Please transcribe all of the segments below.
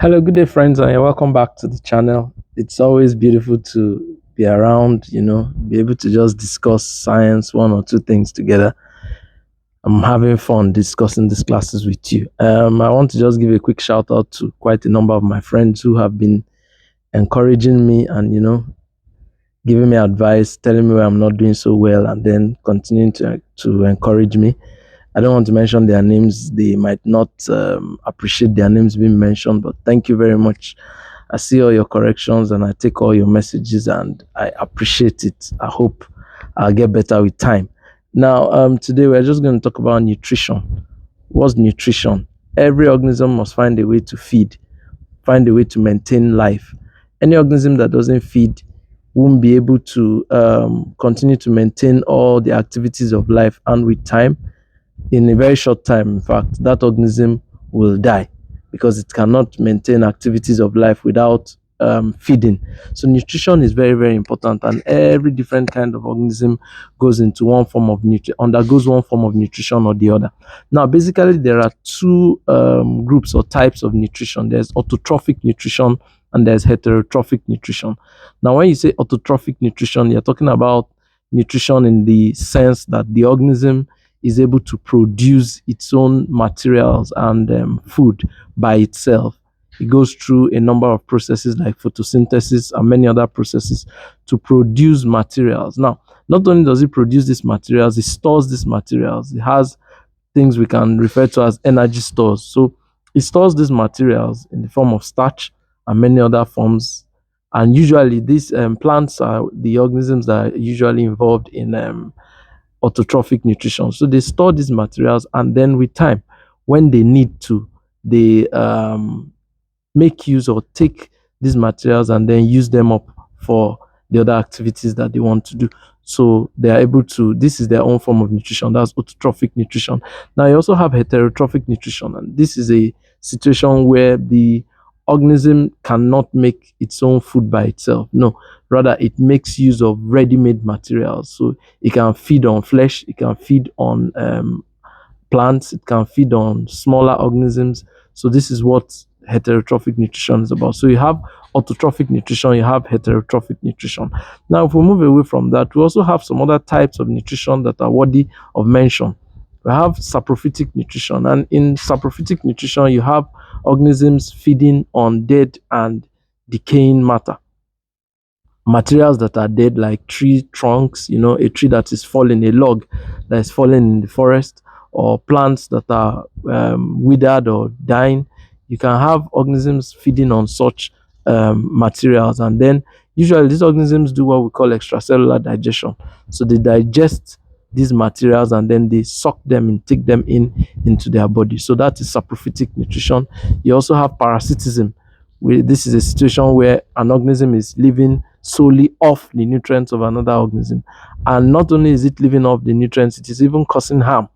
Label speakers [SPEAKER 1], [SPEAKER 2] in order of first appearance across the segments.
[SPEAKER 1] Hello, good day, friends, and welcome back to the channel. It's always beautiful to be around, be able to just discuss science, one or two things together. I'm having fun discussing these classes with you. I want to just give a quick shout out to quite a number of my friends who have been encouraging me and, giving me advice, telling me where I'm not doing so well, and then continuing to encourage me. I don't want to mention their names. They might not appreciate their names being mentioned, but thank you very much. I see all your corrections and I take all your messages and I appreciate it. I hope I'll get better with time. Now, today we're just going to talk about nutrition. What's nutrition? Every organism must find a way to feed, find a way to maintain life. Any organism that doesn't feed won't be able to continue to maintain all the activities of life, and with time, in a very short time, in fact, that organism will die because it cannot maintain activities of life without feeding. So nutrition is very, very important, and every different kind of organism goes into one form of undergoes one form of nutrition or the other. Now, basically, there are two groups or types of nutrition. There's autotrophic nutrition and there's heterotrophic nutrition. Now, when you say autotrophic nutrition, you're talking about nutrition in the sense that the organism is able to produce its own materials and food by itself. It goes through a number of processes like photosynthesis and many other processes to produce materials. Now, not only does it produce these materials, it stores these materials. It has things we can refer to as energy stores. So it stores these materials in the form of starch and many other forms. And usually, these plants are the organisms that are usually involved in autotrophic nutrition. So they store these materials, and then with time, when they need to, they make use or take these materials and then use them up for the other activities that they want to do. So they are able to, this is their own form of nutrition. That's autotrophic nutrition. Now you also have heterotrophic nutrition, and this is a situation where the organism cannot make its own food by itself. No, rather it makes use of ready-made materials. So it can feed on flesh, it can feed on plants, it can feed on smaller organisms. So this is what heterotrophic nutrition is about. So you have autotrophic nutrition, you have heterotrophic nutrition. Now, if we move away from that, we also have some other types of nutrition that are worthy of mention. We have saprophytic nutrition, and in saprophytic nutrition, you have organisms feeding on dead and decaying matter, materials that are dead, like tree trunks, a tree that is falling, a log that is falling in the forest, or plants that are withered or dying. You can have organisms feeding on such materials, and then usually these organisms do what we call extracellular digestion. So they digest these materials and then they suck them and take them into their body. So that is saprophytic nutrition. You also have parasitism. This is a situation where an organism is living solely off the nutrients of another organism. And not only is it living off the nutrients, it is even causing harm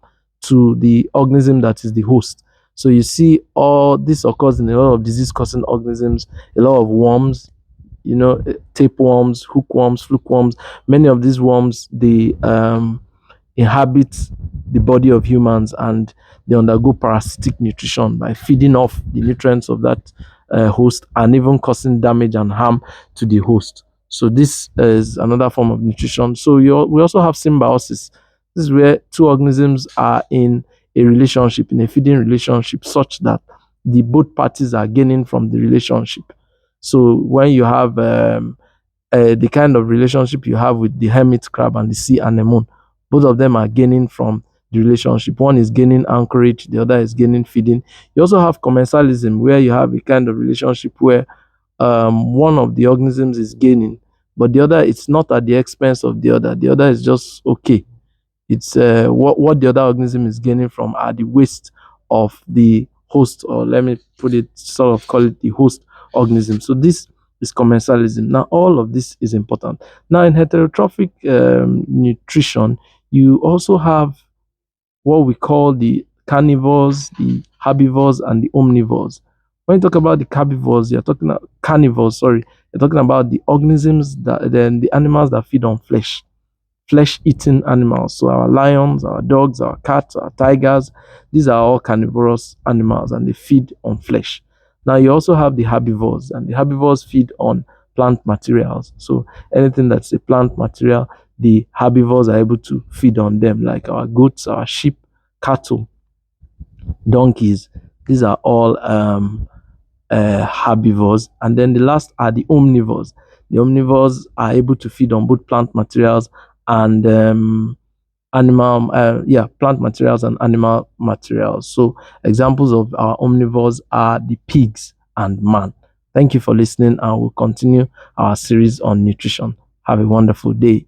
[SPEAKER 1] to the organism that is the host. So you see, all this occurs in a lot of disease causing organisms, a lot of worms, tapeworms, hookworms, flukeworms. Many of these worms, they inhabit the body of humans, and they undergo parasitic nutrition by feeding off the nutrients of that host and even causing damage and harm to the host. So this is another form of nutrition. So we also have symbiosis. This is where two organisms are in a relationship, in a feeding relationship, such that the both parties are gaining from the relationship. So when you have the kind of relationship you have with the hermit crab and the sea anemone, both of them are gaining from the relationship. One is gaining anchorage, the other is gaining feeding. You also have commensalism, where you have a kind of relationship where one of the organisms is gaining, but the other, it's not at the expense of the other. The other is just okay. It's what the other organism is gaining from are the waste of the host, or let me put it, sort of call it the host organism. So this is commensalism. Now, all of this is important. Now, in heterotrophic nutrition, you also have what we call the carnivores, the herbivores, and the omnivores. When you talk about the carnivores, you're talking about carnivores, sorry, you're talking about the organisms that, then the animals that feed on flesh-eating animals. So our lions, our dogs, our cats, our tigers, these are all carnivorous animals, and they feed on flesh. Now you also have the herbivores, and the herbivores feed on plant materials. So anything that's a plant material, the herbivores are able to feed on them, like our goats, our sheep, cattle, donkeys. These are all herbivores. And then the last are the omnivores. The omnivores are able to feed on both plant materials and plant materials and animal materials. So examples of our omnivores are the pigs and man. Thank you for listening, and we'll continue our series on nutrition. Have a wonderful day.